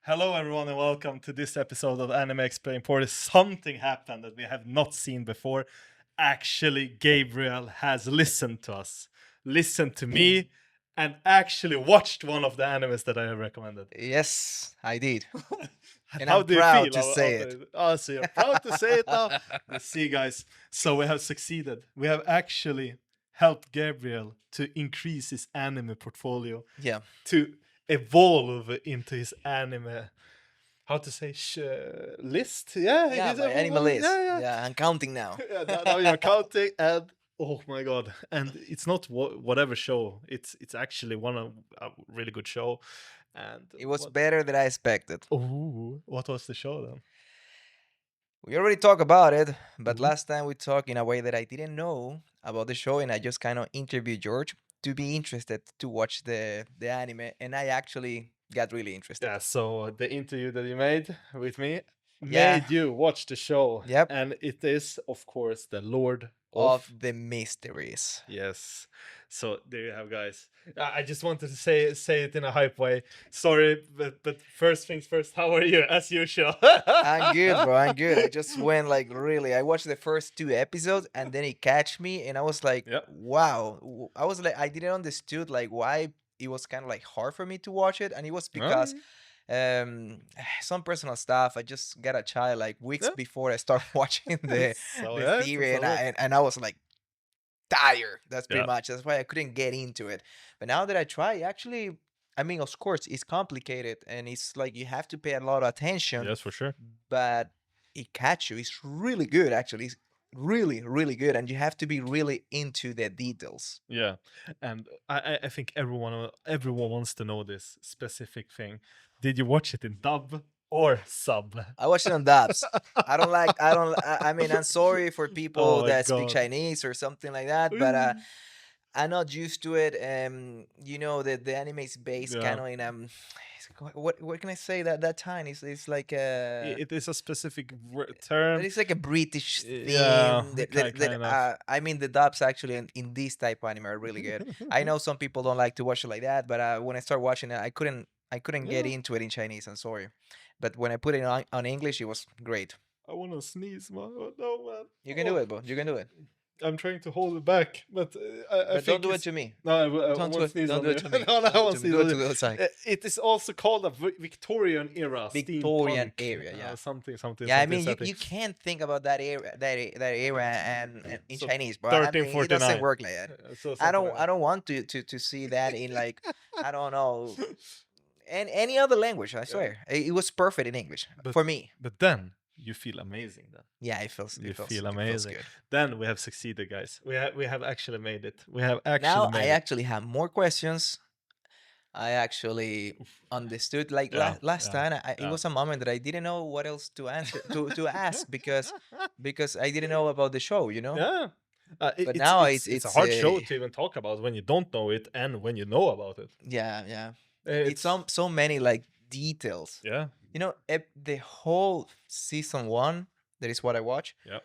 Hello, everyone, and welcome to this episode of Anime Explain Port. Something happened that we have not seen before. Actually, Gabriel has listened to us, listened to me, and actually watched one of the animes that I have recommended. Yes, I did. And How I'm do you proud feel to say after it. it? Oh, so you're proud to say it now? Let's see, guys. So we have succeeded. We have actually helped Gabriel to increase his anime portfolio, Yeah. to evolve into his anime, how to say, list. Yeah, Yeah, he's my animalist. yeah, yeah. Yeah, I'm counting now. Yeah, now you're counting, and oh my god, and it's not whatever show. It's actually one of a really good show. And It was what? better than I expected. Oh, what was the show then? We already talked about it, but Mhm. last time we talked in a way that I didn't know about the show, and I just kind of interviewed George to be interested to watch the anime, and I actually got really interested. Yeah, so the interview that you made with me Yeah. made you watch the show, Yep. and it is, of course, the Lord Of of. the mysteries. Yes. So there you have, guys. I just wanted to say it in a hype way. Sorry, but first things first. How are you, as usual? I'm good, bro. I'm good. I just went like really. I watched the first 2 episodes and then it catch me, and I was like, Yeah. wow. I was like, I didn't understood like why it was kind of like hard for me to watch it, and it was because Alright. some personal stuff. I just got a child like weeks Yeah. before I start watching So the yeah, theory, and so I was like tired. That's pretty yeah. much. That's why I couldn't get into it. But now that I try, actually, I mean, of course, it's complicated and it's like you have to pay a lot of attention, Yes, for sure. but it catch you. It's really good, actually. It's really, really good, and you have to be really into the details. Yeah, and I think everyone wants to know this specific thing. Did you watch it in dub or sub? I watch it on dubs. I don't like. I don't. I mean, I'm sorry for Oh people my that speak god. Chinese or something like that, but I'm not used to it. You know that the anime is based Yeah. kind of in what can I say that time it's like It is a specific term. it's like a British Yeah, theme kind of. I mean the dubs actually in this type of anime are really good. I know some people don't like to watch it like that, but when I start watching it, I couldn't get Yeah, into it in Chinese. I'm sorry, but when I put it on English, it was great. I want to sneeze, man. Oh, no, man. You can do Oh, it, bro. You can do it, I'm trying to hold it back, but I but don't think do it it's. to me. No, I Don't do won't it. sneeze Don't on do you. it to me. No, no, Don't I do it won't to me. sneeze Do it on to you. the other side. It is also called a Victorian era Victorian steampunk. area, yeah. Something Yeah, I mean, setting. you can't think about that era, that era, and in So Chinese, bro. I mean, it doesn't 1349. work like that. So I something don't, like I that. don't want to see that in like, I don't know, any other language. I swear, it was perfect in English But for me. but then you feel amazing. Then Yeah, it feels, you it feels, feel it feels amazing. good. Then we have succeeded, guys. We have actually made it. We have actually Now I made it. actually have more questions. I actually understood like Yeah, last yeah, time. It yeah. was a moment that I didn't know what else to answer to ask because I didn't know about the show. Yeah. But It's now it's a it's hard show to even talk about when you don't know it and when you know about it. yeah. It's It's so many like details. yeah, The whole season 1, that is what I watch. yeah.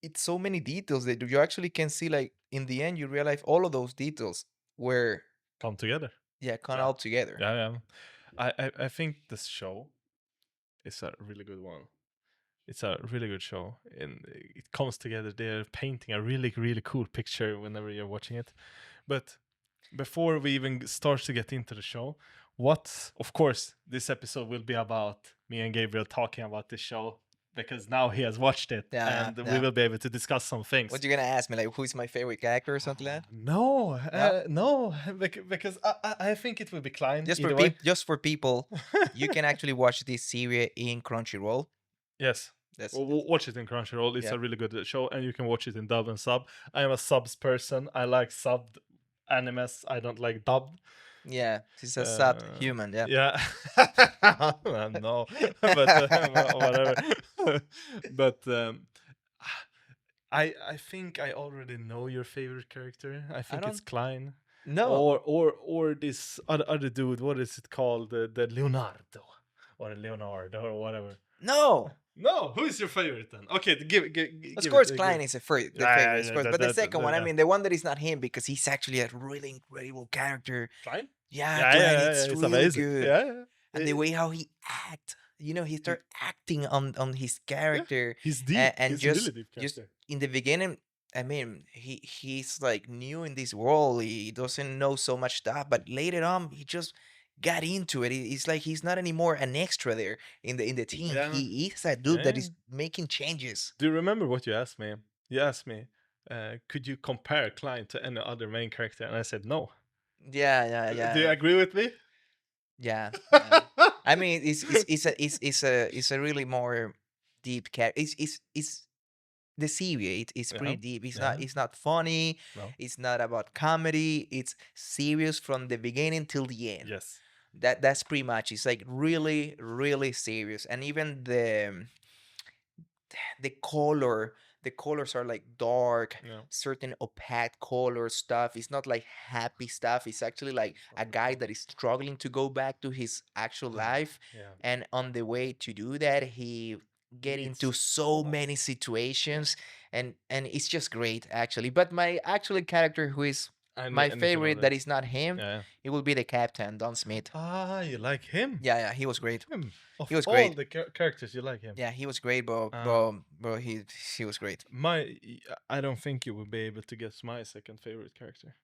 It's so many details that you actually can see. Like in the end, you realize all of those details were Come together. come Yeah, all together. yeah, yeah. I think this show is a really good one. It's a really good show, and it comes together. They're painting a really, really cool picture whenever you're watching it. But before we even start to get into the show, of course, this episode will be about me and Gabriel talking about this show because now he has watched it, Yeah, and we yeah. will be able to discuss some things. What you gonna ask me? Like, who's my favorite character or something like that? No, No? no, because I think it will be Klein Just either for way. just for people, you can actually watch this series in Crunchyroll. Yes. That's Watch it in Crunchyroll. It's Yeah. a really good show, and you can watch it in dub and sub. I am a subs person. I like subbed animes. I don't like dubbed. yeah. She's a sub human. Yeah. Yeah. No, but whatever. But I think I already know your favorite character. I think it's don't- Klein. No. Or this other dude. What is it called? The Leonardo or whatever. No. No, who is your favorite then? Okay, give Of course, Klein is the favorite, Yeah, of course. But the second one, I yeah. mean, the one that is not him because he's actually a really incredible character. Klein. Yeah, Yeah, Klein, yeah, it's it's really amazing. good. Yeah, yeah. and the Eh, way how he act, he he, start acting on his yeah, character, he's deep. and He's a really deep just character. in the beginning. I mean, he's like new in this world. He doesn't know so much stuff, but later on, he just got into it. It's like he's not anymore an extra there in the team. Yeah, He is a dude that yeah. is making changes. Do you remember what you asked me? You asked me, could you compare Klein to any other main character? And I said no. Yeah, yeah, Do you yeah, agree with me? yeah, yeah. I mean, it's a really more deep cat. It's the series. It's Yeah, pretty deep. It's not yeah, it's not funny. no, It's not about comedy. It's serious from the beginning till the end. yes, That's pretty much. It's like really, really serious. And even the color, the colors are like dark, yeah. certain opaque color stuff. It's not like happy stuff. It's actually like a guy that is struggling to go back to his actual Yeah, life, yeah. and on the way to do that, he get into Meets. so Oh, many situations, and it's just great actually. But my actual character, who is my I need to know favorite, that that. is not him, Yeah. it will be the captain, Don Smith. Ah, you like him? Yeah, yeah, he was great. Him. He Of was all great. the characters, you like him. Yeah, he was great, bro. Uh, Bro, he was great. my, I don't think you will be able to guess my second favorite character.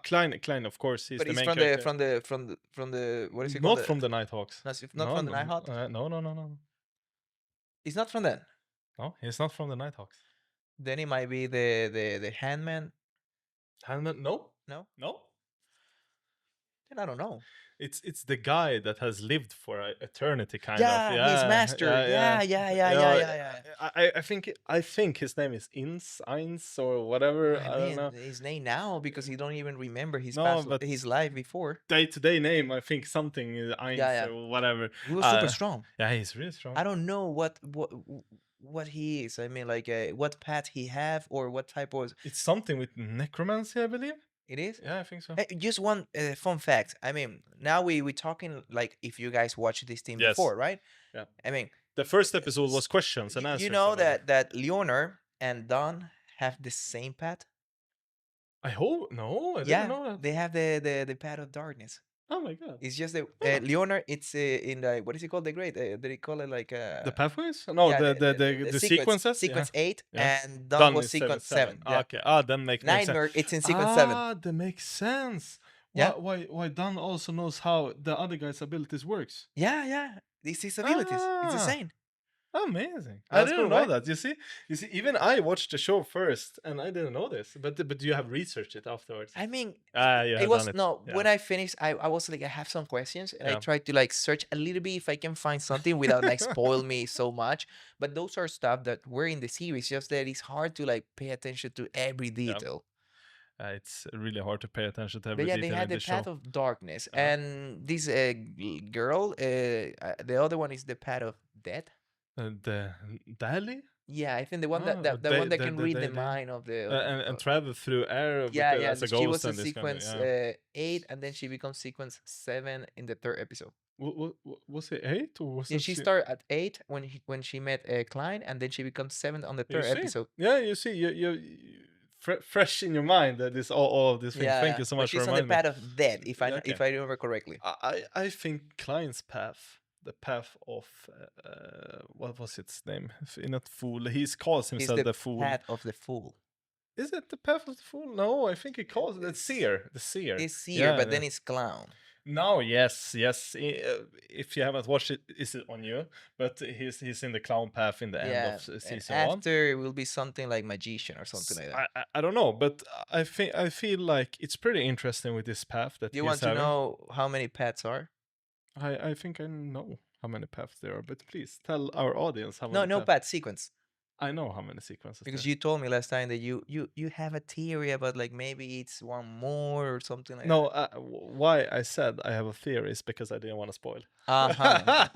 Klein, of course, he's But the he's main from the character. what is it called? Not from the Nighthawks. Not No, from the no, Nighthawk. no. He's not from that. No, he's not from the Nighthawks. Then he might be the Handman. Handman? No, No, no. then I don't know. It's the guy that has lived for eternity, kind of. Yeah, his Yeah, master. yeah, yeah. Yeah, yeah, yeah, You yeah, know, yeah, yeah. I think his name is Ins or whatever. I I don't mean, know. his name now because he don't even remember No, but his life before. day-to-day name, I think something Yeah, Eins yeah. or whatever. He was super Uh, strong. yeah, he's really strong. I don't know what he is. I mean, like what path he have or what type of It's something with necromancy, I believe. it is. Yeah, I think so. Hey, just one fun fact. I mean, now we talking like if you guys watched this team Yes. before, right? Yeah. I mean, The first episode was questions and answers. you know I believe. that Leonor and Don have the same path. I hope no, I Yeah, didn't know that. they have the path of darkness. Oh my god. It's just the Huh. Leonor. It's in the what is it called? The great. They call it like The pathways? No, yeah, the sequences. sequence 8, Yeah. and Don Done was is sequence 7. 7. Yeah, Okay. Ah, then makes sense. Nightmare. It's in sequence 7. That makes sense. Yeah, Why Don also knows how the other guy's abilities works. yeah, yeah. These his abilities. It's Ah, insane. amazing. I That's didn't cool, know right? that. You see, even I watched the show first and I didn't know this. But you have researched it afterwards. I mean, You it have was done it. no. Yeah. When I finished, I was like, I have some questions, and I Yeah. tried to like search a little bit if I can find something without like spoil me so much. But those are stuff that were in the series, just that it's hard to like pay attention to every Yeah. detail. It's really hard to pay attention to every But yeah, they detail had in the the path show. of darkness, Uh-huh. and this girl, the other one is the path of death. The Dali? Yeah, I think the one Ah, the one that can read the they mind of the and travel through air with yeah, yeah. as a She ghost was in and this kind of sequence yeah. 8, and then she becomes sequence 7 in the third episode. Was it 8 or was Yeah, it she started at 8 when she met Klein, and then she becomes 7 on the you third see? episode. Yeah, you see, fresh in your mind that this all of these things. Yeah, Thank yeah. you so But much for she's on the reminding me. path of death, Okay. if I remember correctly. I think Klein's path, the path of what was its name? Not fool. He calls He's himself the fool. path of the fool. Is it the path of the fool? No, I think he calls it the seer. The seer. He's seer, Yeah, but yeah. then he's clown. No, yes. If you haven't watched it, is it on you? But he's in the clown path in the end Yeah, of and season 1. after it will be something like magician or something like that. I don't know, but I feel like it's pretty interesting with this path that Do you he's want to having. know how many paths are? I think I know how many paths there are, but please tell our audience how No, many. no path sequence. I know how many sequences. Because there. you told me last time that you have a theory about like maybe it's one more or something like No, that. why I said I have a theory is because I didn't want to spoil. Uh-huh.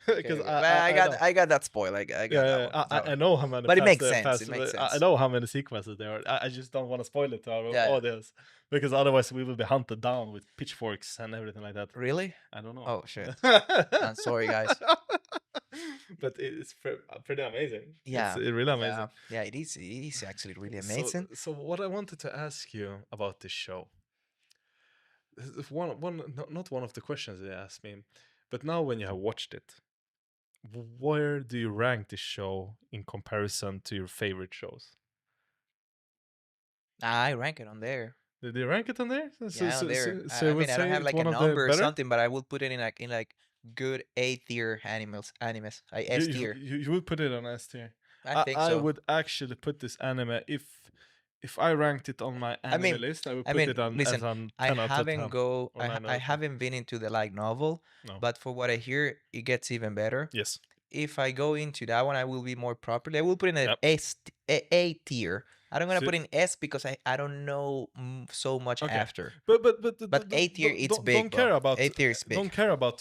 Because Okay, but I got that spoil. I got that one. That I one. know how many. But it paths makes there- sense. paths- It makes I sense. know how many sequences there are. I just don't want to spoil it to our Yeah, yeah. audience because otherwise we will be hunted down with pitchforks and everything like that. Really? I don't know. Oh shit. I'm sorry, guys. But it's pretty amazing. Yeah. It's really amazing. Yeah, it is. It is actually really So- amazing. So, what I wanted to ask you about this show, not one of the questions they asked me, but now when you have watched it, where do you rank the show in comparison to your favorite shows? I rank it on there. Did they rank it on there? Yeah, on there. So you I would mean, I don't say have it's like a one of the number or better? something, but I will put it in like good A tier animes, like You, S you tier. you would put it on S tier. I think I so. would actually put this anime if I ranked it on my I anime mean, list, I would I put it mean, on as listen, on 10 out of 10 or 9 out I of 10. haven't been into the light novel, No. but for what I hear, it gets even better. Yes. If I go into that one, I will be more properly. I will put in an Yep. A tier. I don't gonna So, put in S because I don't know so much okay. after. But But A tier, it's don't big, bro. care about A tier is big.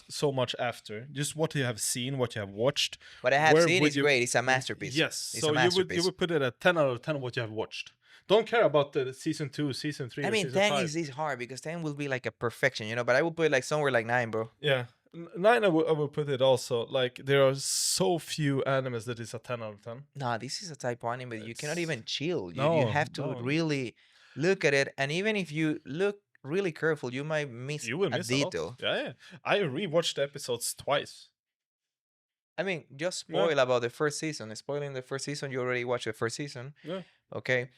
so much after. Just what you have seen, what you have watched. What I have Where seen would is you great. It's a masterpiece. Yes. It's a So you masterpiece. would put it at 10 out of 10 what you have watched. Don't care about the season 2, season 3 I or mean, season 10 5. is hard because 10 will be like a perfection, you know. But I will put it like somewhere like 9, bro. Yeah. 9 I will put it also. Like there are so few animes that is a 10 out of 10. Nah, this is a type of anime that you cannot It's even chill. You no, have to no. really look at it, and even if you look really careful, you might miss You will a miss a lot. detail. Yeah, yeah. I rewatched the episodes twice. I mean, just Yeah, spoil about the first season. Spoiling the first season, you already watched the first season. yeah, Okay.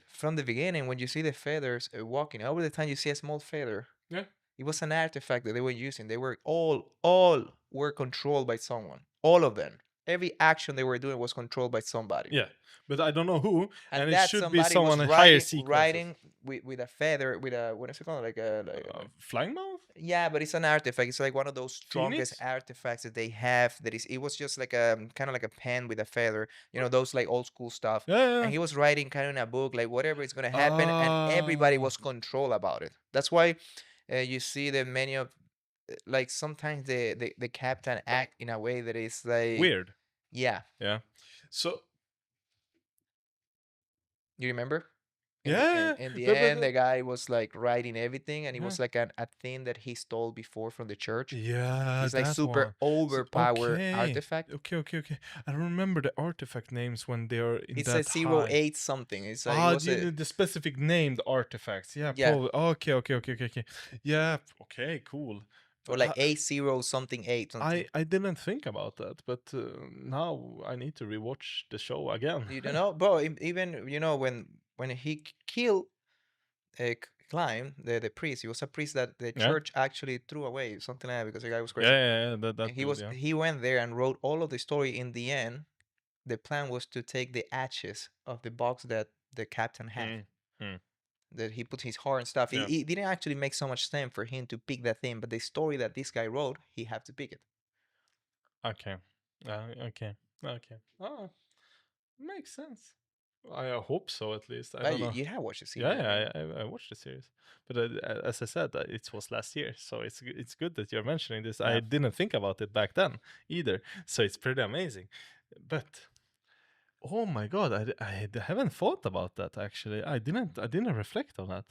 From the beginning, when you see the feathers walking, over the time you see a small feather. yeah, It was an artifact that they were using. They were all were controlled by someone. All of them. Every action they were doing was controlled by somebody. yeah. But I don't know who, And and it that should be somebody someone was in higher riding sequences. riding with a feather with a what is it called Flying mouth? yeah, but it's an artifact. It's like one of those strongest Phoenix? artifacts that they have. That is, it was just like a kind of like a pen with a feather. You know, those like old school stuff. Yeah, yeah. And he was writing kind of in a book, like whatever is gonna happen, and everybody Ah, was control about it. That's why you see that many of like sometimes the captain act in a way that is like weird. yeah, Yeah. So you remember? yeah, In the but end, the guy was like writing everything, and it yeah, was like a thing that he stole before from the church. yeah, It's like that super one. So overpower okay, artifact. okay. I don't remember the artifact names when they are in It's a that zero high. eight something. It's like it Ah, was you a need the specific named artifacts. Yeah, yeah, probably. Okay. Yeah, okay, cool. or But like A zero something eight something. I didn't think about that, but now I need to rewatch the show again. You don't know, bro. Even you know when he killed Klein, the priest, he was a priest that the Yeah, church actually threw away, something like that, because the guy was yeah, crazy. that And dude. Yeah. he went there and wrote all of the story. In the end, the plan was to take the ashes of the box that the captain had, Mm, mm, that he put his heart and stuff. yeah. It didn't actually make so much sense for him to pick that thing, but the story that this guy wrote, he had to pick it. Okay. Okay. Oh, makes sense. I hope so, at least. I But don't know. you have watched the Yeah, series, I mean. I watched the series, but as I said, it was last year, so it's good that you're mentioning this. I Yeah. didn't think about it back then either, so it's pretty amazing. But oh my god, haven't thought about that actually. I didn't reflect on that.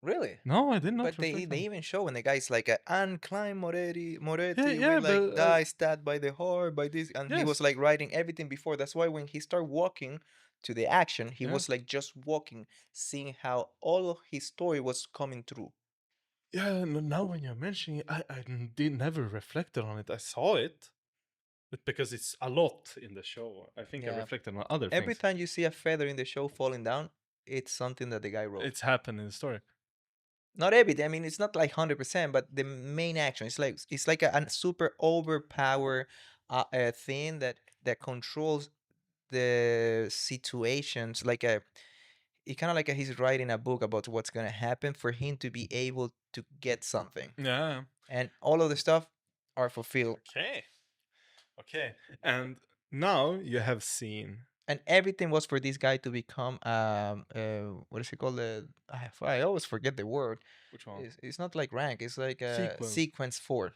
Really? No, I did not But reflect they on. even show when the guy's like, "Unclimb Moretti, Yeah, Moretti yeah, will but like die stabbed by the heart by this," and he was yes, like writing everything before. That's why when he started walking to the action, he yeah, was like just walking, seeing how all of his story was coming through. yeah. Now when you're mentioning it, did never reflected on it. I saw it, but because it's a lot in the show, I think I Yeah. reflected on other Every things. time you see a feather in the show falling down, it's something that the guy wrote. It's happened in the story. Not everything. I mean, it's not like 100%, but the main action. It's like a super overpower thing that controls the situations. Like a it kind of like he's writing a book about what's gonna happen for him to be able to get something, Yeah. and all of the stuff are fulfilled, Okay. Okay. And now you have seen and everything was for this guy to become what is it called? I always forget the word. which one? It's not like rank. It's like Sequence. sequence four.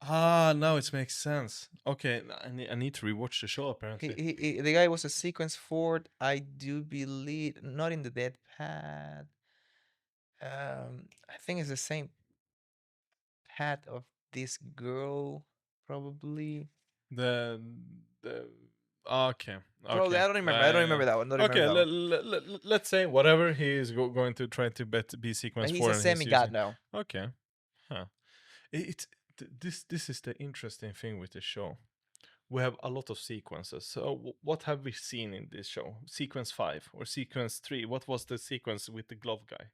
Ah, now it makes sense. Okay, I need to rewatch the show apparently. The guy was a sequence four. I do believe not in the dead pad. I think it's the same pad of this girl, probably. The the Okay. Probably, Okay. I don't Yeah, yeah. remember that one. Don't remember Okay. that one. Let's say whatever he is going to try to be But sequence he's four, a and he's semi-god using. now. Okay. Huh. It this is the interesting thing with the show. We have a lot of sequences. So what have we seen in this show? Sequence 5 or sequence 3? What was the sequence with the glove guy?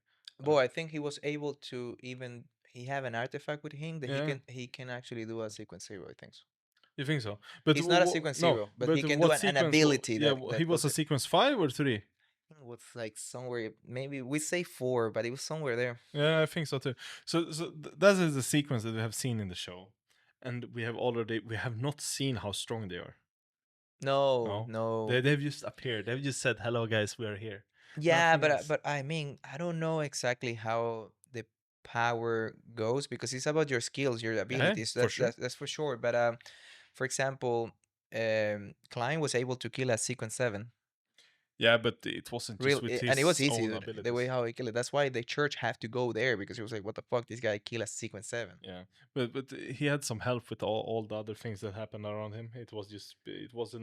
Boy, I think he was able to even he have an artifact with him that Yeah, he can actually do a sequence zero. I think so. you think so? But He's not a sequence no, zero, but but he can do what an sequence? ability Yeah, he that was does a it. sequence 5 or 3? It was like somewhere, maybe we say four, but it was somewhere there. Yeah, I think so too. That is the sequence that we have seen in the show, and we have not seen how strong they are. No, No, no. they've just appeared. They've just said, "Hello, guys, we are here." Yeah, Nothing else. but I mean, I don't know exactly how the power goes because it's about your skills, your Yeah, abilities. for sure. That's for sure. But for example, Klein was able to kill a sequence seven. Yeah, but it wasn't just Real, with and it was his easy, own dude. The way abilities. how he killed it. That's why the church have to go there because he was like, "What the fuck? This guy kill a sequence seven." Yeah, but he had some help with all the other things that happened around him. It was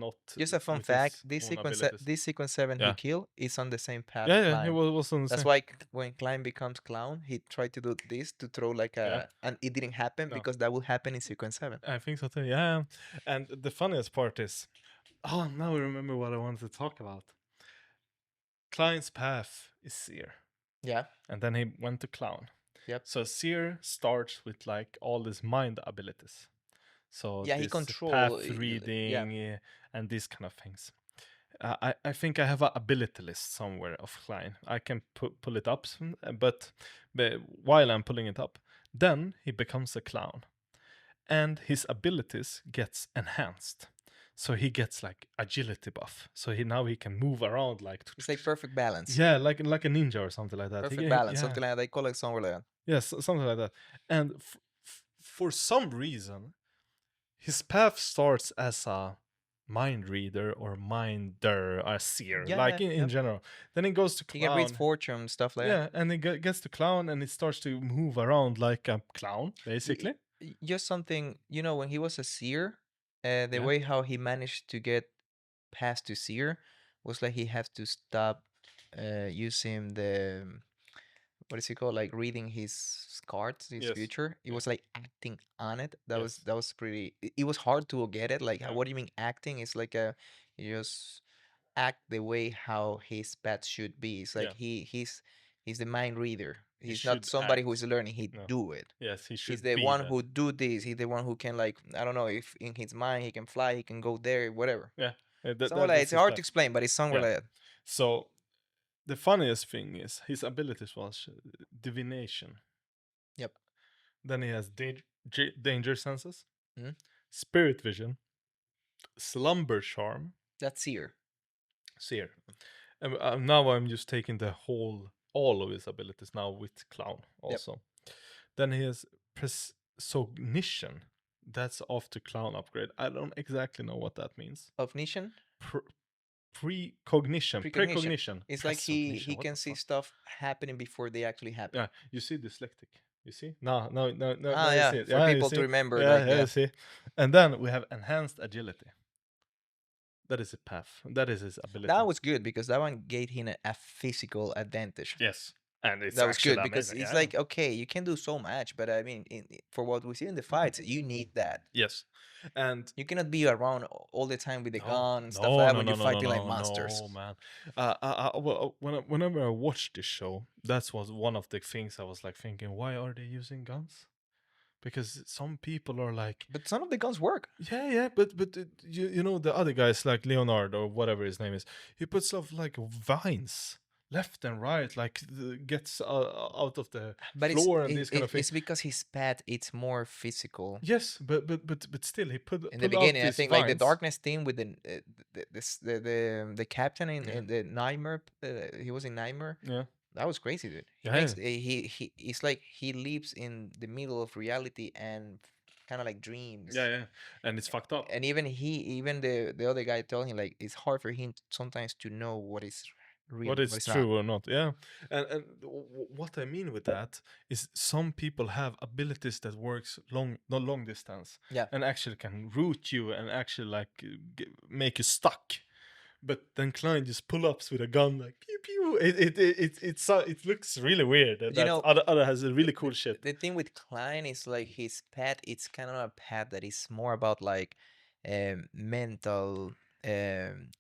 not Just a fun with fact: his own abilities. this sequence seven he Yeah, killed is on the same path yeah, of yeah. He Klein. was on the That's same. why when Klein becomes clown, he tried to do this to throw like Yeah, a, and it didn't happen no, because that will happen in sequence seven. I think so too. Yeah, and the funniest part is, oh, now I remember what I wanted to talk about. Klein's path is Seer, Yeah. and then he went to Clown. Yep. So Seer starts with like all these mind abilities. So Yeah, he this control. path Yeah, reading and these kind of things. I think I have an ability list somewhere of Klein. I can pull it up, but while I'm pulling it up, then he becomes a clown, and his abilities gets enhanced. So he gets like agility buff. So he can move around like it's like perfect balance. yeah, like a ninja or something like that. Perfect balance. Yeah, Something like that. They call it somewhere like that. yes, something like that. And for some reason, his path starts as a mind reader or minder, a seer, Yeah, like yeah, in yep. general. Then he goes to He can read clown. fortune stuff like that. Yeah, and he gets to clown and he starts to move around like a clown, Y- basically. Just something when he was a seer, the Yeah. way how he managed to get past to seer was like he have to stop using the what is it called, like reading his cards, his Yes. future. It Yeah. was like acting on it. Yes. That was pretty, it was hard to get it, like Yeah. what do you mean acting? It's like a, you just act the way how his path should be. It's like Yeah. he's the mind reader. He He's not should somebody who act. is learning, he No. do it. Yes, he He's should the be one that. who do this. He's the one who can, like, I don't know if in his mind he can fly, he can go there, whatever. Yeah. Somewhere like, That's it's his hard to path. explain, but it's somewhere Yeah. like that. So the funniest thing is his abilities was divination. Yep. Then he has danger senses, Mhm. spirit vision, slumber charm, That's seer. seer. And now I'm just taking all of his abilities now with clown Yep. also. Then he has presognition. That's after clown upgrade. I don't exactly know what that means. Omniscient. Precognition. Precognition. Precognition. It's like Presognition. he What can the see fuck? stuff happening before they actually happen. Yeah, you see dyslexic. You see? No, Ah, you see yeah, it. for Yeah, you people to see? remember, Yeah, like, yeah, yeah. you see? And then we have enhanced agility. That is a path. That is his ability. That was good because that one gave him a physical advantage. Yes. And it's That was actually good because amazing. it's Yeah. like, okay, you can do so much, but I mean, for what we see in the fights, you need that. Yes. And You cannot be around all the time with the no, gun and stuff like no, that no, when no, you're no, no, fighting like no, monsters. no, man. Whenever I watched this show, that was one of the things I was like thinking, why are they using guns? Because some people are like, But some of the guns work. yeah, but you know the other guys like Leonard or whatever his name is, he puts off like vines left and right, like gets out of the But floor and this kind of thing. it's because his path it's more physical. Yes, but still, he In the put out beginning, I these think like the vines. darkness team with the captain Yeah, in the nightmare, he was in nightmare. yeah, That was crazy, dude. He yeah, makes he it's like he lives in the middle of reality and kind of like dreams. yeah, and it's fucked up. And even the other guy told him like it's hard for him sometimes to know what is what real, is what is not. true or not. Yeah, and what I mean with that is some people have abilities that works not long distance, Yeah. and actually can root you and actually like make you stuck. But then Klein just pull ups with a gun like pew pew. It looks really weird. You That know, other has a really cool the, shit. the thing with Klein is like his pet. It's kind of a pet that is more about like mental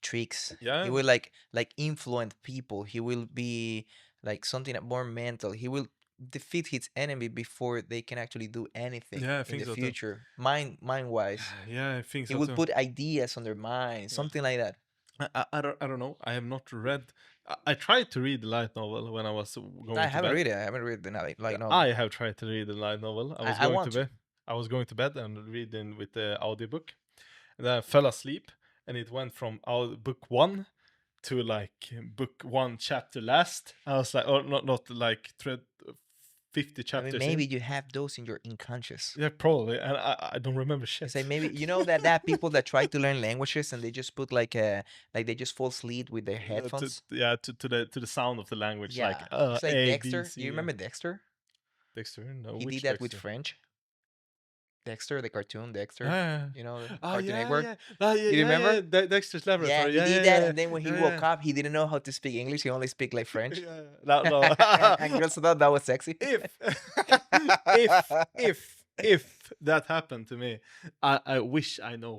tricks. He Yeah, will like influence people. He will be like something more mental. He will defeat his enemy before they can actually do anything yeah, I in think the so too. future. Mind wise, Yeah, I think he so will too. put ideas on their mind, Yeah. something like that. I don't know. I have not read. I tried to read the light novel when I was I going to haven't bed. read it. I haven't read the like no. I have tried to read the light novel. I want to. I was going to bed and reading with the audiobook. And then I fell asleep, and it went from book one to like book one chapter last. I was like, oh, not like 50 I mean, chapters maybe in. you have those in your unconscious. Yeah, probably, and I don't remember It's shit. like maybe you know that people that try to learn languages and they just put like a like they just fall asleep with their headphones. To the sound of the language, like Yeah, it's like A B Dexter. Do you C. remember Dexter? Dexter, no, He did which that with Dexter? French. Dexter, the cartoon Dexter. Ah, You know, the oh Cartoon yeah, Network. yeah, ah, yeah, You yeah, remember? yeah. Dexter's Yeah, Laboratory. he Yeah, yeah, did yeah, that, yeah, and then when he yeah, woke yeah. up, he didn't know how to speak English. He only speak like French, Yeah. No, no. and girls thought that was sexy. if if that happened to me, I wish I know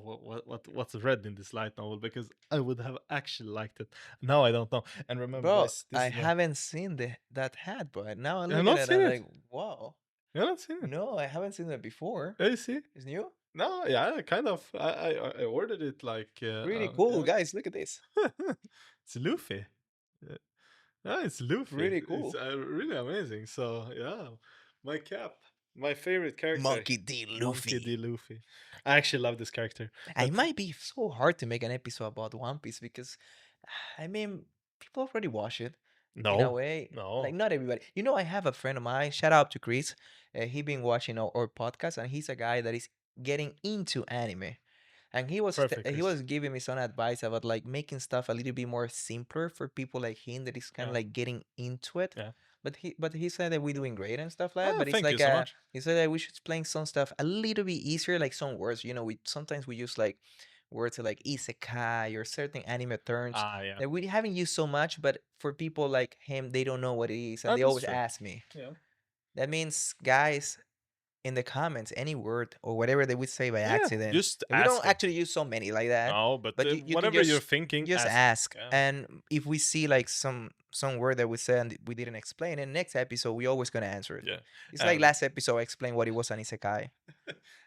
what's read in this light novel, because I would have actually liked it. Now I don't know. And remember, Bro, guys, I this is my. haven't seen that hat, bro. Now I You have look at not it, seen I'm it. like, wow. You have not seen it. No, I haven't seen that before. You see? It's new. No, yeah, kind of. I ordered it like Really cool, yeah. guys. Look at this. It's Luffy. Yeah, it's Luffy. Really It's cool. really amazing. So yeah, my cap, my favorite character, Monkey D. Monkey D. Luffy. Luffy. I actually love this character, It but might be so hard to make an episode about One Piece because, I mean, people already watch it in a no, way. Like no, not everybody. You know, I have a friend of mine. Shout out to Chris. He been watching our podcast, and he's a guy that is getting into anime. And perfect, he Chris. was giving me some advice about like making stuff a little bit more simpler for people like him that is kind of Yeah, like getting into it. yeah. But he said that we're doing great and stuff like that. Ah, But it's thank you like so much. he said that we should explain some stuff a little bit easier, like some words. You know, we sometimes we use like words like isekai or certain anime terms Ah, yeah, that we haven't used so much, but for people like him, they don't know what it is, and they that's always true. ask me. Yeah, That means, guys, in the comments, any word or whatever they would say by yeah. accident. Just And we don't ask him. actually use so many like that, No, but but you can whatever you're thinking, just ask him. ask. Yeah, And if we see like some word that we said and we didn't explain, in next episode we always gonna answer it. yeah. It's like last episode I explained what it was an isekai.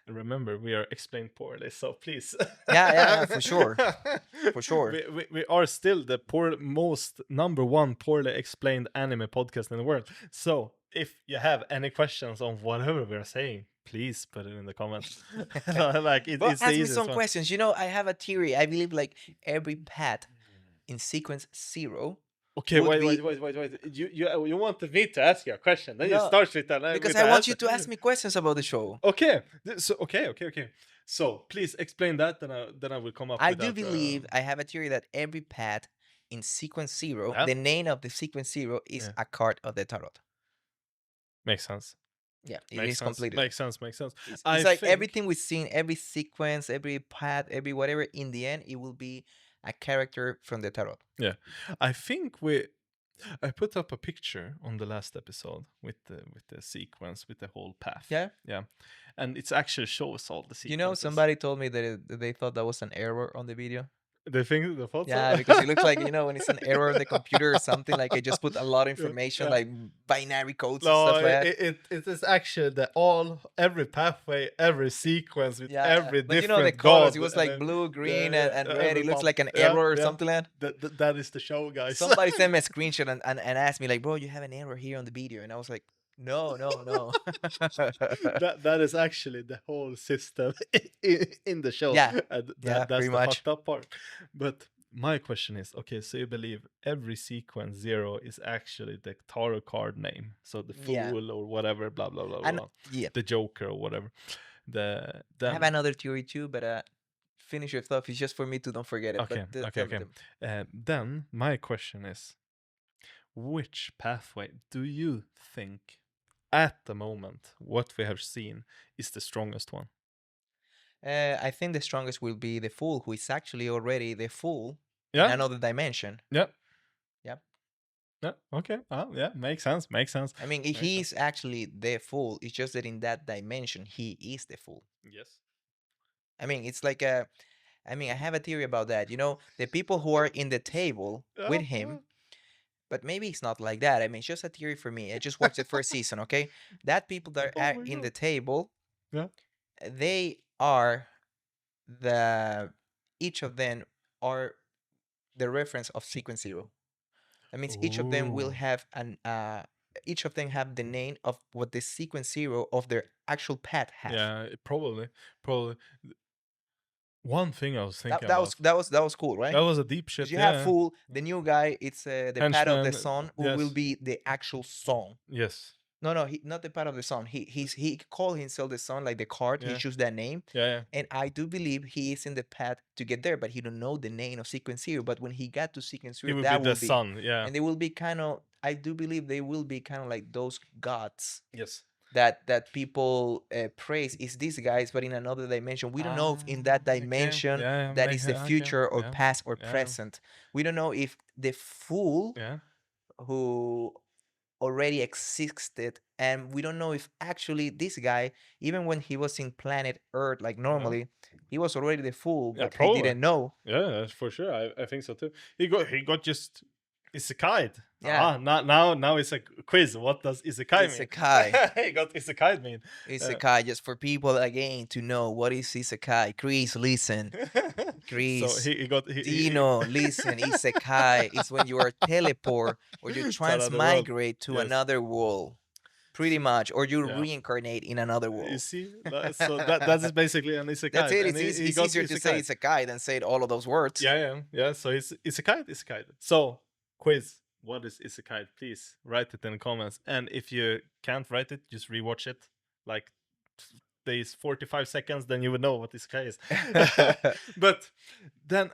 And remember, we are explained poorly, so please. Yeah, for sure, for sure. We are still the most number one poorly explained anime podcast in the world. So if you have any questions on whatever we're saying, please put it in the comments. Like Well, it's the ask me easiest some one. questions. You know, I have a theory. I believe like every path in sequence 0 Okay, would wait. be You want me to ask you a question? Then you no, start with that because with I the want you answer. to ask me questions about the show. Okay, so okay. So please explain that, then I will come up I with do that. believe I have a theory that every path in sequence 0, Yeah. the name of the sequence 0 is Yeah. a card of the tarot. Makes sense. Yeah, it Makes is sense. completed. Makes sense. Makes sense. It's I like think everything we've seen, every sequence, every path, every whatever. In the end, it will be a character from the tarot. Yeah, I think I put up a picture on the last episode with the sequence, with the whole path. Yeah. Yeah, and it actually shows all the sequences. You know, somebody told me that they thought that was an error on the video. The thing, the photo. Yeah, because it looks like, you know, when it's an error on the computer or something, like I just put a lot of Yeah, information, yeah. like binary codes and No, stuff like that. it is actually every pathway, every sequence with Yeah, every but different you know the colors, god, it was and like then- blue, green, yeah, and red. every It looks pump. like an Yeah, error or yeah. something like that. That is the show, guys. Somebody sent me a screenshot and asked me like, bro, you have an error here on the video. And I was like, no. That is actually the whole system in the show. Yeah. And Yeah, that's pretty the much. fucked up part. But my question is, okay, so you believe every sequence 0 is actually the tarot card name, so the fool Yeah. or whatever, blah blah blah And blah, yeah, the Joker or whatever. I Then have another theory too, but finish your thought. It's just for me to don't forget it. okay, But okay. Then my question is, which pathway do you think, at the moment, what we have seen is the strongest one? I think the strongest will be the Fool, who is actually already the Fool in Yeah, another dimension. yeah, Yep. yeah. Okay. Yeah, makes sense. Makes sense. I mean, Makes sense. he's actually the Fool. It's just that in that dimension, he is the Fool. Yes. I mean, it's like a. I mean, I have a theory about that. You know, the people who are in the table with him, but maybe it's not like that. I mean, it's just a theory for me. I just watched the first season, okay? That people that Oh are my in the god. table, Yeah. they are the each of them are the reference of sequence zero. That means each of them will Ooh. have an each of them have the name of what the sequence zero of their actual pet have. Yeah, probably. Probably. One thing I was That thinking that was about. that was that was cool, right? That was a deep Because shit. you have Yeah. Fool, the new guy. It's the pet of the Henchman. sun, who will Yes. be the actual song. Yes. No, no, not the part of the sun. He called himself the sun, like the card. He Yeah. choose that name, Yeah. Yeah. and I do believe he is in the path to get there, but he don't know the name of sequence zero. But when he got to sequence He zero, would be that the will be, sun. Yeah. and they will be kind of. I do believe they will be kind of like those gods Yes. that people praise. Is these guys, but in another dimension. We don't know if in that Okay. dimension Yeah. that is the Okay. future or Yeah. past or Yeah. present. We don't know if the fool Yeah. who already existed, and we don't know if actually this guy, even when he was in planet earth like Yeah. normally, he was already the fool, Yeah. but he Probably. didn't know. Yeah. For sure. I think so too. He got just isekai. Yeah, Now it's a quiz. What does isekai mean? isekai. He got isekai mean. Isekai, just for people again to know what is isekai. Chris, listen. So Chris, he got Dino, listen. Isekai is when you are teleport or you to another world. transmigrate to Yes. another world, pretty much, or you Yeah. reincarnate in another You world. see, so that is basically an That's isekai, it. and he It's got easier to say isekai. isekai than say all of those words. Yeah. So it's isekai. So quiz. What is isekai? Please write it in the comments. And if you can't write it, just rewatch it. Like these 45 seconds, then you would know what isekai is. But then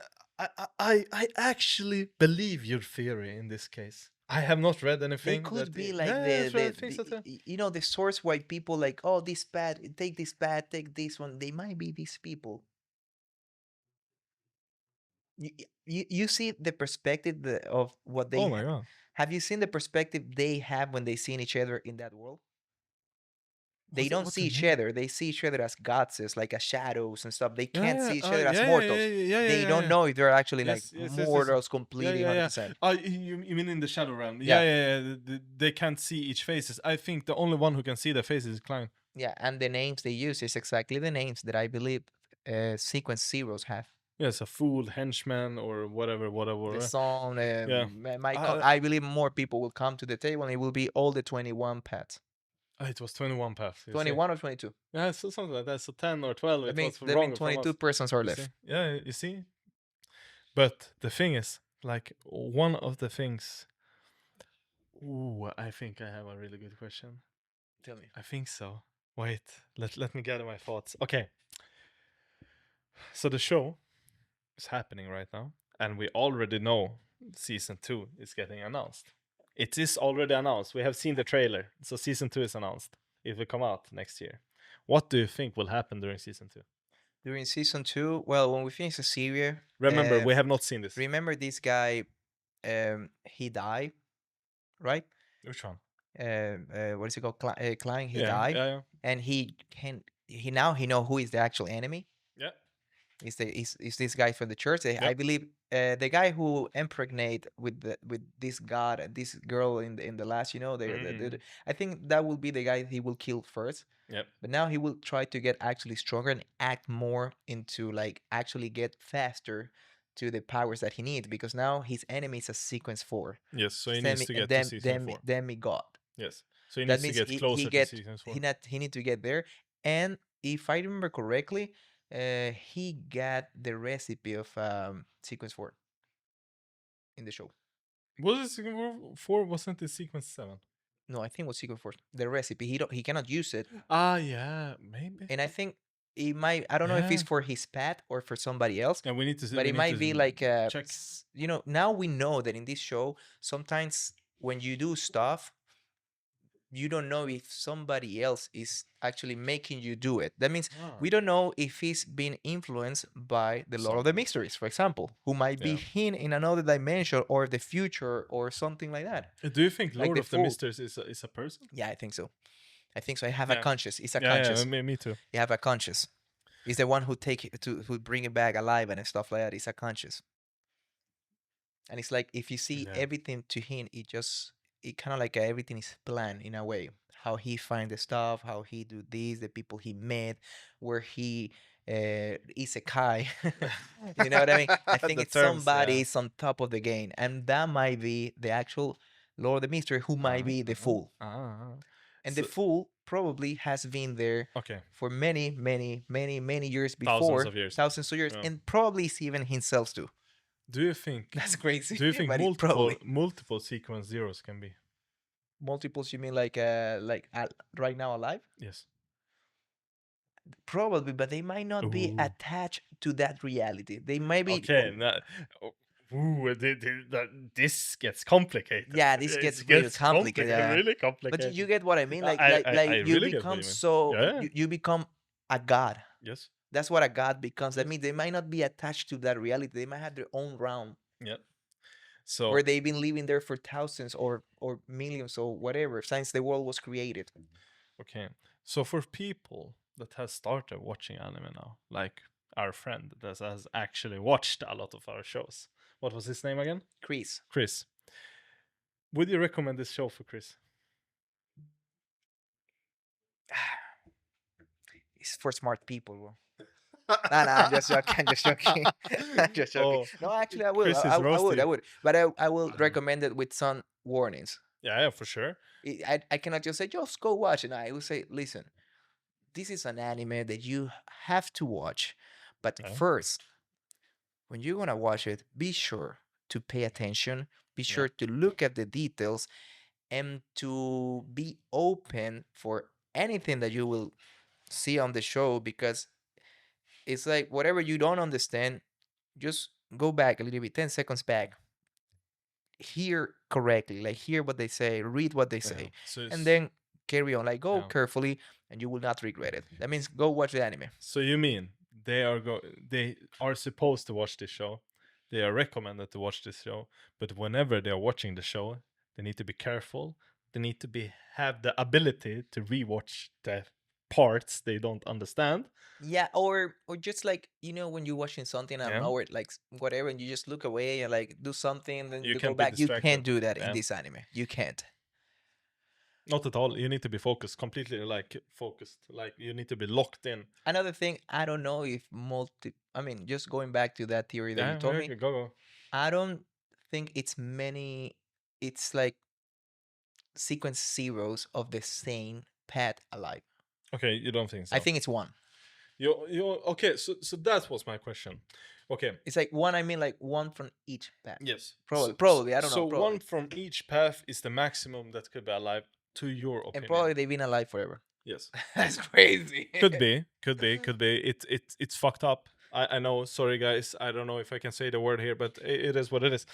I actually believe your theory in this case. I have not read They anything. could That be yeah, like that's right, I think so too. you know, the source why people like, oh, this bad, take this one. They might be these people. You see the perspective of what they Oh my god. have you seen the perspective they have when they see each other in that world? They don't What see do you each mean? other. They see each other as gods, like as shadows and stuff. They can't Yeah, see each other as yeah, mortals. They don't yeah. know if they're actually like Yes. mortals completely Yeah. 100%. You mean in the shadow realm? Yeah. Yeah. They can't see each faces. I think the only one who can see their faces is Klein. Yeah, and the names they use is exactly the names that I believe sequence zeros have. Yes, a fool, henchman, or whatever. The song, Yeah. I believe more people will come to the table, and it will be all the 21 pets. It was 21 paths. You see? 21 or 22. Yeah, so something like that. So 10 or 12. That It means was wrong from 22 us. persons are You see? left. Yeah, you see. But the thing is, like one of the things. Ooh, I think I have a really good question. Tell me. I think so. Wait, let me gather my thoughts. Okay. So the show is happening right now, and we already know season 2 is getting announced. It is already announced. We have seen the trailer. So season 2 is announced. It will come out next year. What do you think will happen during season 2? During season 2, well, when we finish the series, Remember, we have not seen this. remember this guy, he died, right? Which one? What is it called? Klein, he Yeah, died, yeah. and he now he know who is the actual enemy. Yeah. Is this guy from the church? I believe the guy who impregnate with this god and this girl in the last, you know, I think that will be the guy he will kill first. Yep. But now he will try to get actually stronger and act more into like actually get faster to the powers that he needs, because now his enemy is a sequence 4. Yes, so he needs to get to season 4. Demigod. Yes. So he That needs to means get closer to season 4. he need to get there. And if I remember correctly, he got the recipe of sequence 4 in the show. Was it sequence 4? Wasn't it sequence 7? No, I think it was sequence 4. The recipe he cannot use it, Yeah, maybe. and I think it might. I don't know if it's Yeah. for his pet or for somebody else. And we need to see. But it might be like check. you know, now we know that in this show sometimes when you do stuff, you don't know if somebody else is actually making you do it. That means Ah, we don't know if he's been influenced by the Lord of the someone. Mysteries, for example, who might be Yeah. him in another dimension or the future or something like that. Do you think Like Lord the of the Fool. Mysteries is a person? Yeah, I think so. I think so. I have a Yeah. conscious. It's a Yeah, yeah, conscious. me too. You have a conscious. It's the one who take it to who bring it back alive and stuff like that. It's a conscious. And it's like if you see Yeah. everything to him, it kind of like everything is planned in a way. How he find the stuff, how he do this, the people he met, where he isekai. You know what I mean? I think The it's terms, somebody yeah. is on top of the game, and that might be the actual Lord of the Mystery, who might Uh, be the uh, fool. uh. And the So, fool probably has been there okay, for many, many, many, many years thousands before, of years. thousands of years, Yeah. and probably is even himself too. Do you think That's crazy, do you think but it probably multiple sequence zeros can be? multiples. You mean like right now alive? Yes. Probably, but they might not be Ooh. attached to that reality. They might be. Okay. Oh, ooh, this gets complicated. Yeah, this It gets real gets complicated. complicated, Yeah, really but you complicated. get what I mean. I You really get what become you mean. so Yeah. you become a god. Yes. That's what a god becomes. That Yes. means they might not be attached to that reality. They might have their own realm Yeah. where So they've been living there for thousands or millions or whatever since the world was created. okay. So for people that has started watching anime now, like our friend that has actually watched a lot of our shows. What was his name again? Chris, Chris. Would you recommend this show for Chris? it's for smart people, bro. Nah, nah, I'm just joking. I'm just joking. I'm just joking. Oh, No, actually, I will. Chris is I would. roasty. I would. But I will Uh-huh. recommend it with some warnings. Yeah, yeah, for sure. I cannot just say, just go watch it. I will say, listen, this is an anime that you have to watch. But Yeah, first, when you're going to watch it, be sure to pay attention, be yeah, sure to look at the details, and to be open for anything that you will see on the show because it's like whatever you don't understand, just go back a little bit, 10 seconds back, hear correctly, like hear what they say, read what they yeah. say, So and it's then carry on. Like go yeah. carefully and you will not regret it. That means go watch the anime. So you mean they are supposed to watch this show? They are recommended to watch this show, but whenever they are watching the show, they need to be careful. They need to be have the ability to rewatch the parts they don't understand. Yeah, or just like when you're watching something out of Yeah, nowhere, like whatever, and you just look away and like do something, then you you go can't be back. You distracted. can't do that in Yeah, this anime. You can't. not at all. You need to be focused, completely like focused. Like you need to be locked in. Another thing, I don't know if I mean, just going back to that theory that you Yeah, told yeah, me, go. I don't think it's many. It's like sequence zeros of the same pet alive. Okay, you don't think I so? think it's one. You okay? So that was my question. Okay, It's like one. I mean, like one from each pet. yes. Probably, probably. I don't know. So one Probably, from each path is the maximum that could be alive, to your and opinion. probably they've been alive forever. Yes, That's crazy. could be, could be, could be. It's fucked up. I know. Sorry, guys. I don't know if I can say the word here, but it is what it is.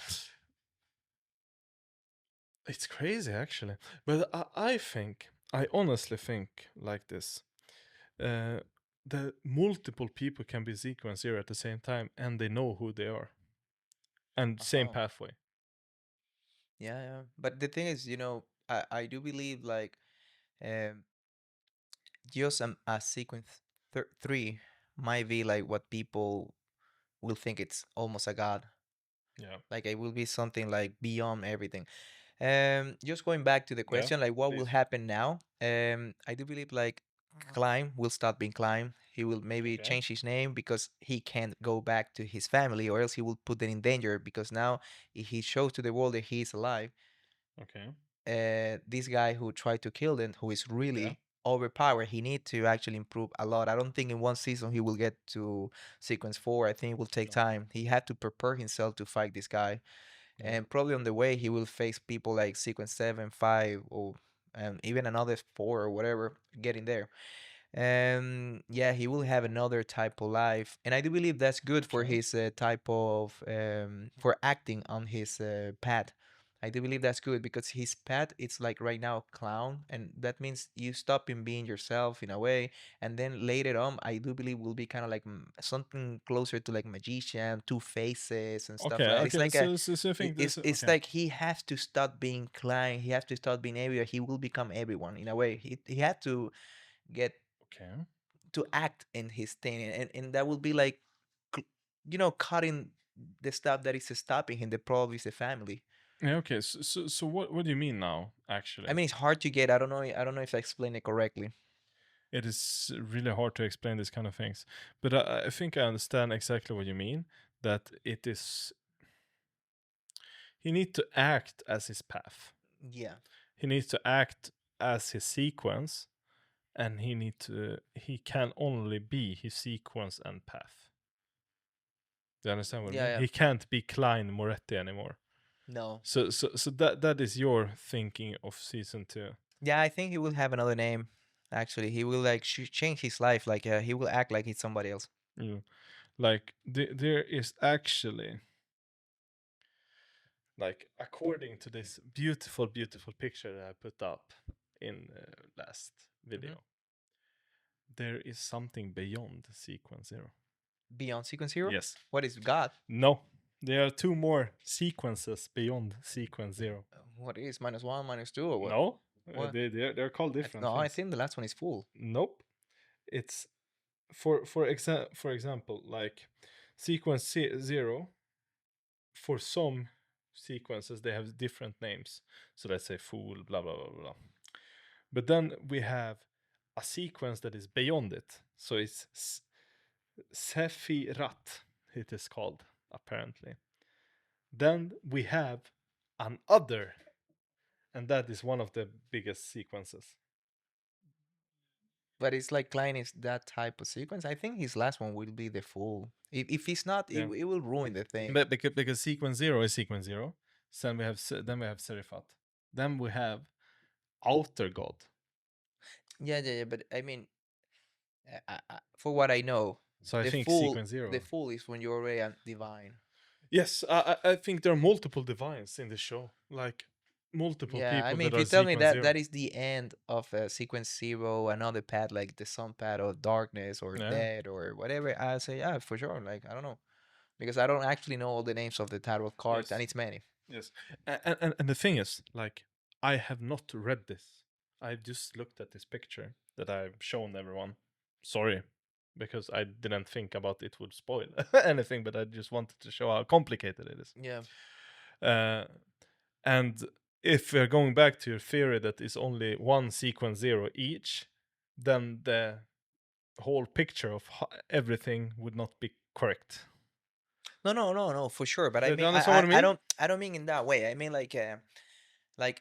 It's crazy, actually. But I think, I honestly think like this. Uh, the multiple people can be sequence zero at the same time, and they know who they are, and same Uh-huh. pathway. Yeah, yeah. But the thing is, I do believe like um just a sequence three might be like what people will think it's almost a god. Yeah, Like it will be something like beyond everything. Just going back to the yeah. question, like what will Please. happen now? I do believe like Klein will stop being Klein. He will maybe Okay. change his name because he can't go back to his family, or else he will put them in danger. Because now, if he shows to the world that he is alive, Okay. this guy who tried to kill them, who is Yeah. really overpowered, he need to actually improve a lot. I don't think in one season he will get to sequence four. I think it will take No. time. He had to prepare himself to fight this guy, Yeah. and probably on the way he will face people like sequence seven, five, or and even another four or whatever getting there. And yeah, he will have another type of life, and I do believe that's good for Okay. his type of for acting on his path. I do believe that's good because his pet it's like right now clown, and that means you stop in being yourself in a way, and then later on I do believe will be kind of like something closer to like magician, two faces and stuff Okay, like that. It's okay. like a So I think this. it's Okay, like he has to stop being Klein. He has to start being everywhere. He will become everyone in a way. He had to get okay. to act in his thing, and that will be like, cl- cutting the stuff that is stopping him. The problem is the family. Yeah, okay. So what do you mean now? I Actually, mean, it's hard to get. I don't know. I don't know if I explained it correctly. it is really hard to explain these kind of things, but I think I understand exactly what you mean. That it is he need to act as his path. Yeah, He needs to act as his sequence, and he can only be his sequence and path. Do you understand what I yeah, mean? yeah. He can't be Klein Moretti anymore. No, So that is your thinking of season two. yeah. I think he will have another name. Actually, he will like change his life. Like he will act like he's somebody else. Mm. Like there is actually, like, according to this beautiful picture that I put up in last Hmm. video, there is something beyond sequence zero. Beyond Sequence Hero. Yes. What is God? No. There are two more sequences beyond sequence zero. What is -1, -2, or what? No. What? They're called different No, I things. think the last one is full. Nope. It's for example, like sequence zero. For some sequences, they have different names. So let's say fool, blah blah blah blah. But then we have a sequence that is beyond it. So it's Sephirat, it is called, apparently. Then we have an other, and that is one of the biggest sequences. But it's like Klein is that type of sequence. I think his last one will be the full. If he's not, Yeah. it will ruin the thing. But because sequence zero is sequence zero, so then we have Serifat. Then we have Outer God. Yeah, yeah, yeah. But I mean, for what I know, So I the think full, sequence zero. the full is when you're already a divine. Yes, I think there are multiple divines in the show, like multiple Yeah, I people mean, that if you are tell me sequence that zero. that is the end of sequence zero, another path like the sun path or darkness or Yeah. dead or whatever, I say yeah, for sure. Like I don't know because I don't actually know all the names of the tarot cards, and Yes. it's many. Yes. And the thing is, like, I have not read this. I just looked at this picture that I've shown everyone. Sorry, because I didn't think about it would spoil anything, but I just wanted to show how complicated it is. Yeah. Uh, and if we're going back to your theory that is only one sequence zero each, then the whole picture of everything would not be correct. No, no, no, no, for sure. But I Do you mean, understand what I mean? I don't mean in that way. I mean like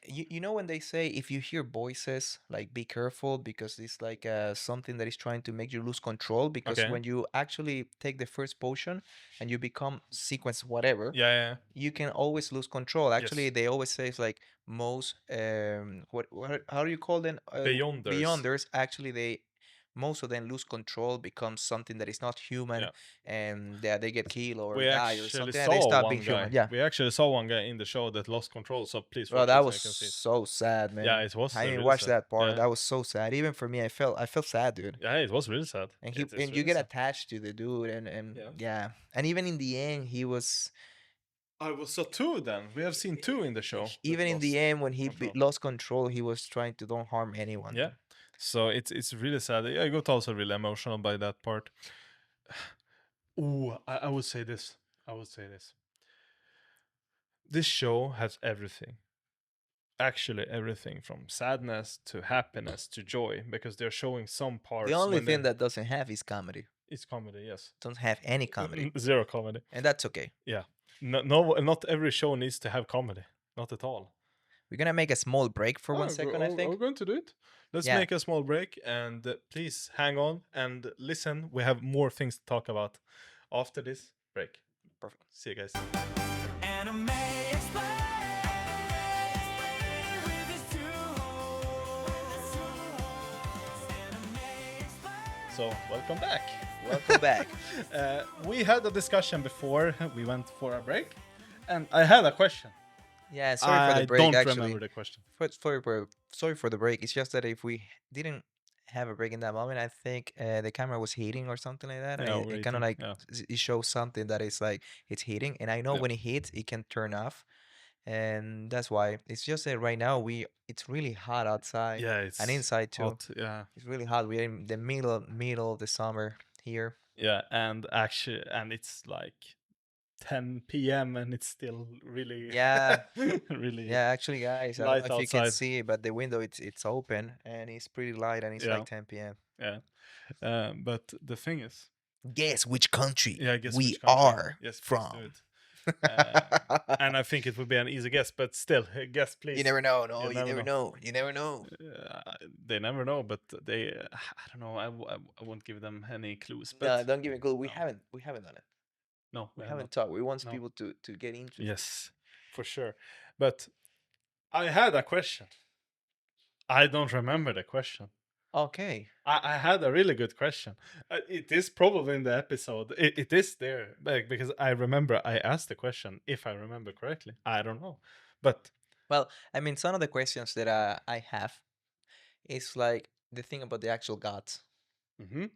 you know when they say if you hear voices, like be careful because it's like something that is trying to make you lose control. Because Okay. when you actually take the first potion and you become sequence whatever, Yeah, yeah. you can always lose control. Actually, Yes. they always say it's like most what how do you call them Beyonders. beyonders. Actually, they most of them lose control, becomes something that is not human, Yeah. and they get killed or We die or actually something, and they saw stop being one human. guy. Yeah. We actually saw one guy in the show that lost control. So please Well, watch that it so was you can see it. so sad, Yeah, man. it was I didn't really watch sad. that part. Yeah, That was so sad. Even for me, I felt sad, dude. yeah, it was really sad. And It is you really get sad. attached to the dude, and Yeah. yeah, and even in the end, he was I was saw two then. We have seen two in the show that even in lost the end when he control. lost control, he was trying to don't harm anyone. Yeah. So it's really sad. I got also really emotional by that part. Ooh, I would say this. I would say this. This show has everything. Actually, everything from sadness to happiness to joy, because they're showing some The parts only when thing they that doesn't have is comedy. it's comedy. Yes, Don't have any comedy, zero comedy. and that's okay. Yeah, no, not every show needs to have comedy. Not at all. We're gonna make a small break for one Oh, second, I we're think. going to do it. Let's Yeah, make a small break and please hang on and listen. We have more things to talk about after this break. perfect. See you guys. Anime explain with his two hosts. Anime explain. So, welcome back. Welcome back. We had a discussion before we went for a break, and I had a question. Yeah, sorry for the I break. don't remember Actually, the question. sorry for the break. It's just that if we didn't have a break in that moment, I think the camera was heating or something like that, and Yeah, it kind of overeating. like Yeah, it shows something that is like it's heating, and I know yeah, when it hits, it can turn off, and that's why it's just that right now it's really hot outside yeah. and It's inside too. hot. Yeah, It's really hot. We're in the middle of the summer here. yeah, and actually, and it's like 10 p.m. and it's still really, Yeah, really yeah. Actually, guys, I don't know light if you can outside. see, but the window it's open and it's pretty light and it's Yeah, like 10 p.m. yeah. But the thing is, Guess which country yeah, guess we which country? are Yes, please do from. it. And I think it would be an easy guess, but still, guess You please. never know. No, You you never never know. know. You never know. They never know, but they, I don't know. I won't give them any clues, No, but don't give me a clue. We no, haven't done it. no, we We have not. haven't talked. We want No. people to get interested. Yes, for sure. But I had a question. I don't remember the question. Okay. I had a really good question. It is probably in the episode. It is there, like, because I remember I asked the question. If I remember correctly, I don't know, but Well, I mean, some of the questions that I have is like the thing about the actual gods. mhm,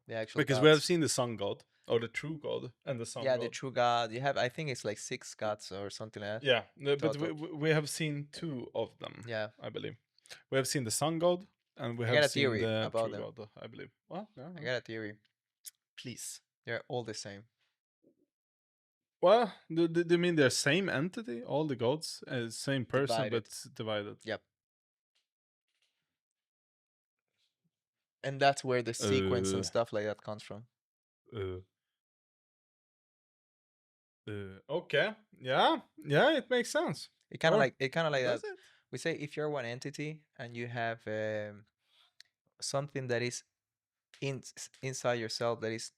The actual because we have gods. seen the sun god or the true god and the sun Yeah, the god. true god. You have, I think it's like six gods or something like that. Yeah, no, but Total. we have seen two of them, Yeah. I believe. We have seen the sun god and we I have got a seen theory the about true them. god, I believe. Well, yeah, I yeah. got a theory. Please. They're all the same. Well, do you mean they're same entity, all the gods, same person Divided. but divided? Yep. And that's where the sequence Uh, and stuff like that comes from. uh, okay, yeah, yeah, it makes sense. Or It kind of like that. does it? We say if you're one entity and you have something that is inside yourself that is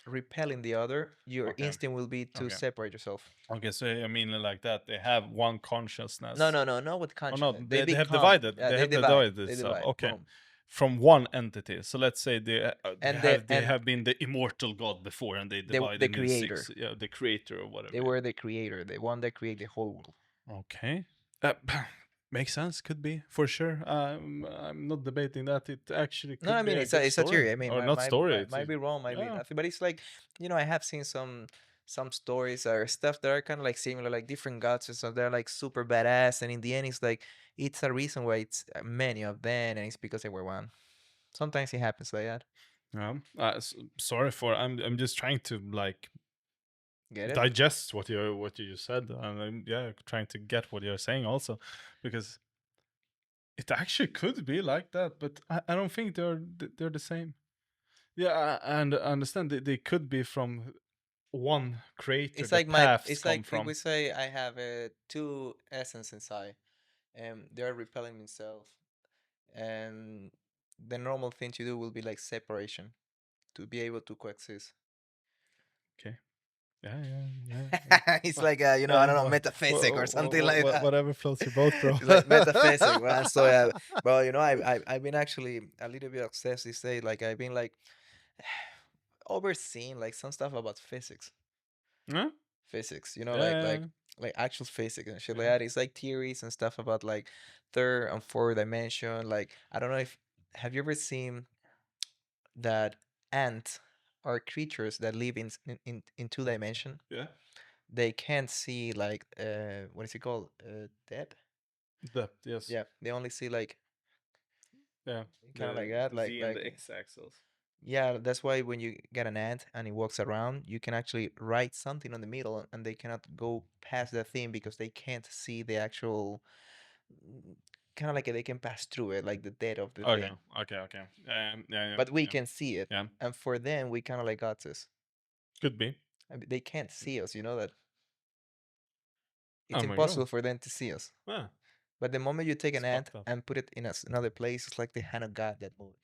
repelling the other, your Okay, instinct will be to okay, separate yourself. okay. So I mean, like that, they have one No, consciousness. no, no, not with Oh no, consciousness. They they have become. divided. Yeah, They they have divide. divided They itself. divide. Okay, Boom. from one entity. So let's say And they have been the immortal god before, and they the divided in creator. six. Yeah, the creator or whatever. They were the creator, the one that created the whole world. Okay. Makes sense. Could be for sure. I'm not debating that. It actually No, I could be mean a good it's a story, theory. I mean, or not story. might be wrong, might be Yeah. nothing, but it's like I have seen some stories or stuff that are kind of like similar, like different gods and stuff. They're like super badass, and in the end, it's like it's a reason why it's many of them, and it's because they were one. Sometimes it happens like that. Yeah. Sorry for. I'm just trying to like Get it? digest what you just said, and I'm yeah trying to get what you're saying also, because it actually could be like that, but I don't think they're the same. Yeah, and I understand they could be from one creator. It's The like my. paths It's come like if from. we say I have two essence inside, and they're repelling themselves, and the normal thing to do will be like separation to be able to coexist. Okay. Yeah. It's Well, like I yeah, don't know, well, metaphysic or something like that. whatever floats your boat, bro. It's like metaphysic, man. So bro, I've been actually a little bit obsessed these days. Like I've been like overseeing like some stuff about physics, Huh? physics. Yeah, Like actual physics and shit like yeah. that. It's like theories and stuff about like third and fourth dimension. Like I don't know if have you ever seen that ants are creatures that live in two dimension. Yeah. They can't see like what is it called depth. Depth, yes. Yeah, they only see like Yeah. kind of The like that, Z and the X axis. yeah. That's why when you get an ant and it walks around, you can actually write something on the middle, and they cannot go past that thing because they can't see the actual. Kind of like they can pass through it, like the depth of the Okay, thing, okay. Yeah, but we yeah, can see it, yeah. and for them, we kind of like got this. Could be. I mean, they can't see us. You know that Oh it's my god. impossible for them to see us. Ah, But the moment you take it's an ant fucked up. and put it in another place, it's like the hand of God that moved.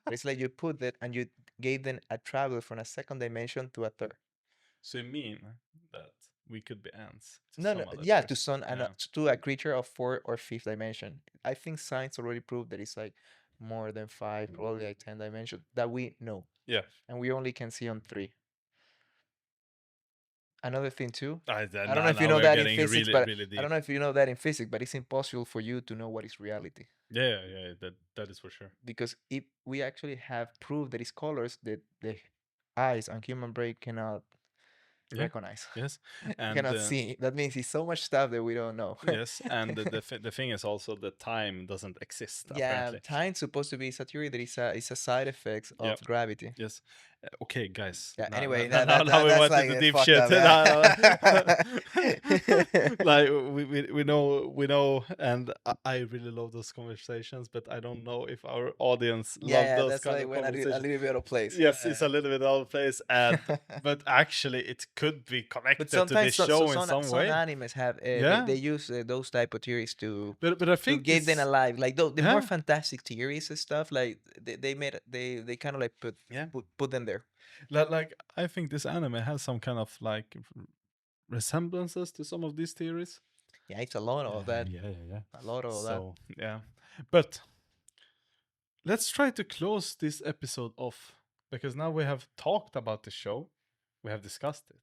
But it's like you put it and you gave them a travel from a second dimension to a third. So you mean that we could be ants to No, no, some other yeah, to person? some and Yeah. to a creature of fourth or fifth dimension. I think science already proved that it's like more than five, probably like 10 dimensions that we know, Yeah. and we only can see on three. Another thing too. I I don't know if you know we're that in getting physics, really, but really I deep. don't know if you know that in physics, but it's impossible for you to know what is reality Yeah, that is for sure. because if we actually have proof that it's colors that the eyes and human brain cannot Yeah. recognize, Yes, and cannot see. That means it's so much stuff that we don't know. yes, and the thing is also that time doesn't exist Yeah, apparently. time's supposed to be a theory that is a side effect Yeah. of gravity. Yes. Okay, guys. Yeah. Now, Anyway, now we that's went like into deep fucked shit. up. Yeah. Like we know, and I really love those conversations, but I don't know if our audience love Yeah, those that's kind like of when a conversations. little bit out of place. Yes, it's a little bit out of place, and but actually it could be connected But to sometimes this show in some some way. animes have Yeah. they use those type of theories to But I think keep them this, alive. Like the more yeah, fantastic theories and stuff, like they made they kind of like yeah. put them there. Like I think this anime has some kind of like resemblances to some of these theories. Yeah, it's a lot of that. Yeah. A lot of that. So yeah, but let's try to close this episode off because now we have talked about the show, we have discussed it,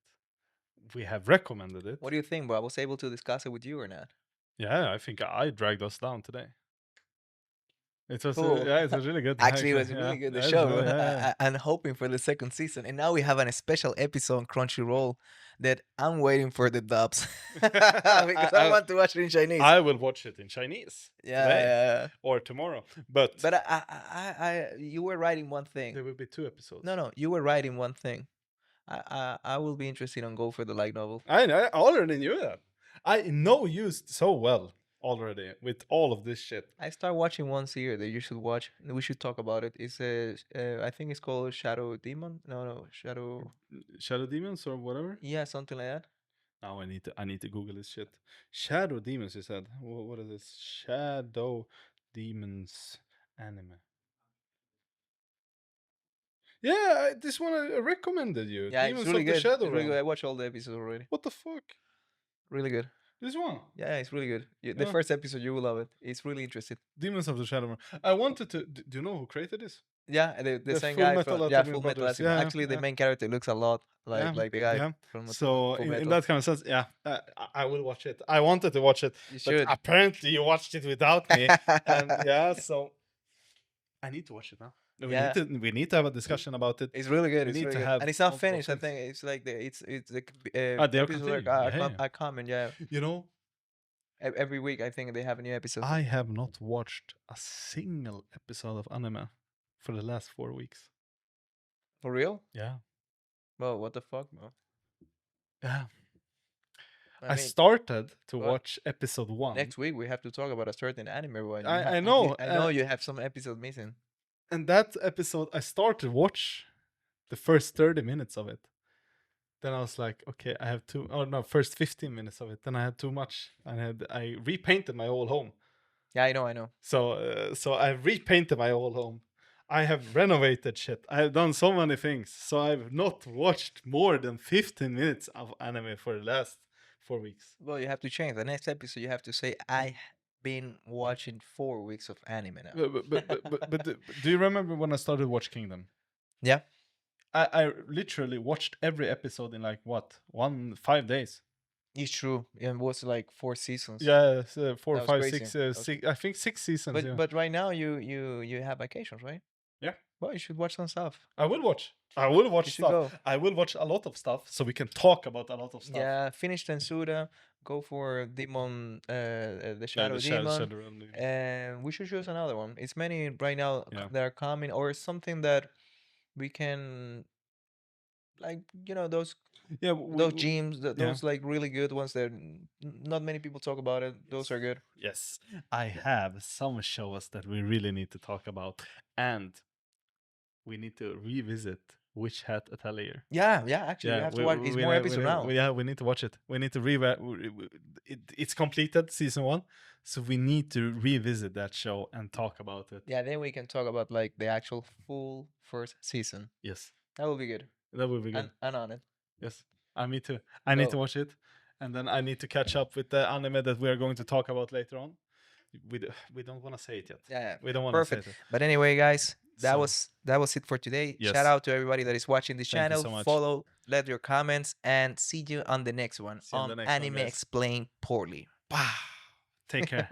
we have recommended it. What do you think, bro? I was able to discuss it with you or not? Yeah, I think I dragged us down today. It was Cool. yeah, it was really good. Actually, it was yeah. really good. The Yeah, it was show. really- yeah. I'm hoping for the second season, and now we have a special episode on Crunchyroll that I'm waiting for the dubs because I want to watch it in Chinese. I will watch it in Chinese yeah, today yeah. or tomorrow, but But you were writing one thing. there will be 2 episodes. No, you were writing one thing. I will be interested on go for the light novel. I already knew that. I know you so well already with all of this shit. I start watching once a year that you should watch. And we should talk about it. It's I think it's called Shadow Demon. No, Shadow. Shadow Demons or whatever. Yeah, something like that. Now I need to Google this shit. Shadow Demons, you said. What is this? Shadow Demons anime. Yeah, this one I recommended you. Yeah, Demons it's really of the good. Shadow It's really good. Realm. I watched all the episodes already. What the fuck? Really good. This one. Yeah, it's really good. The Yeah. first episode you will love it. It's really interesting. Demons of the Shadow Realm. I wanted to. Do you know who created this? Yeah, the The same Full guy Metal from Alchemy Full Metal Brothers. Alchemy. Yeah, Actually, the yeah. main character looks a lot like the guy yeah. from So Full in Metal. that kind of sense, yeah, I will watch it. I wanted to watch it, You but should. apparently you watched it without me, and yeah, so I need to watch it now. Yeah. We need to have a discussion about it. It's really good. We It's need really to good. have And it's not multiple finished. I things. think it's like it's the They are episodes continuing. are coming. Yeah, You know, every week I think they have a new episode. I have not watched a single episode of anime for the last 4 weeks. For real? Yeah, Well, what the fuck, bro? yeah. I, mean, started to what? watch episode 1. next week we have to talk about a certain anime. Bro. and you I have- know, I know you have some episode missing. And that episode, I started to watch the first 30 minutes of it. Then I was like, okay, I have first 15 minutes of it. Then I had too much. I repainted my whole home. Yeah, I know. So I repainted my whole home. I have renovated shit. I have done so many things. So I've not watched more than 15 minutes of anime for the last 4 weeks. Well, you have to change the next episode. You have to say I been watching 4 weeks of anime now. But do you remember when I started Watch Kingdom? Yeah. I literally watched every episode in like what 5 days. It's true. It was like 4 seasons. Yeah, 4, That was 5, crazy. 6, That was- 6. I think 6 seasons. But yeah. but right now you have vacations, right? Yeah. Well, you should watch some stuff. I will watch. I will watch You should stuff. go. I will watch a lot of stuff, so we can talk about a lot of stuff. Yeah, finish Tensuda. Go for Demon, the Yeah, Shadow the Demon. Shadow Realm, yeah. And we should choose another one. It's many right now Yeah. that are coming, or something that we can, like those Yeah, gyms, yeah. those like really good ones that not many people talk about it. Those are good. Yes, I have some shows that we really need to talk about, and we need to revisit Witch Hat Atelier. Yeah, actually, you have to watch. It's more episode now. Yeah, we need to watch it. We need to it's completed season 1, so we need to revisit that show and talk about it. Yeah, then we can talk about like the actual full first season. Yes, That will be good. that would be good. And on it. Yes, me too. I need Go. to watch it, and then I need to catch up with the anime that we are going to talk about later on. We don't want to say it yet. Yeah. We don't want to say Perfect. it. But anyway, guys, that So- was it for today. Yes. Shout out to everybody that is watching this Thank you channel. so much. Follow let your comments, and see you on the next one See you on on the next one, Anime guys. Explained Poorly. Take care.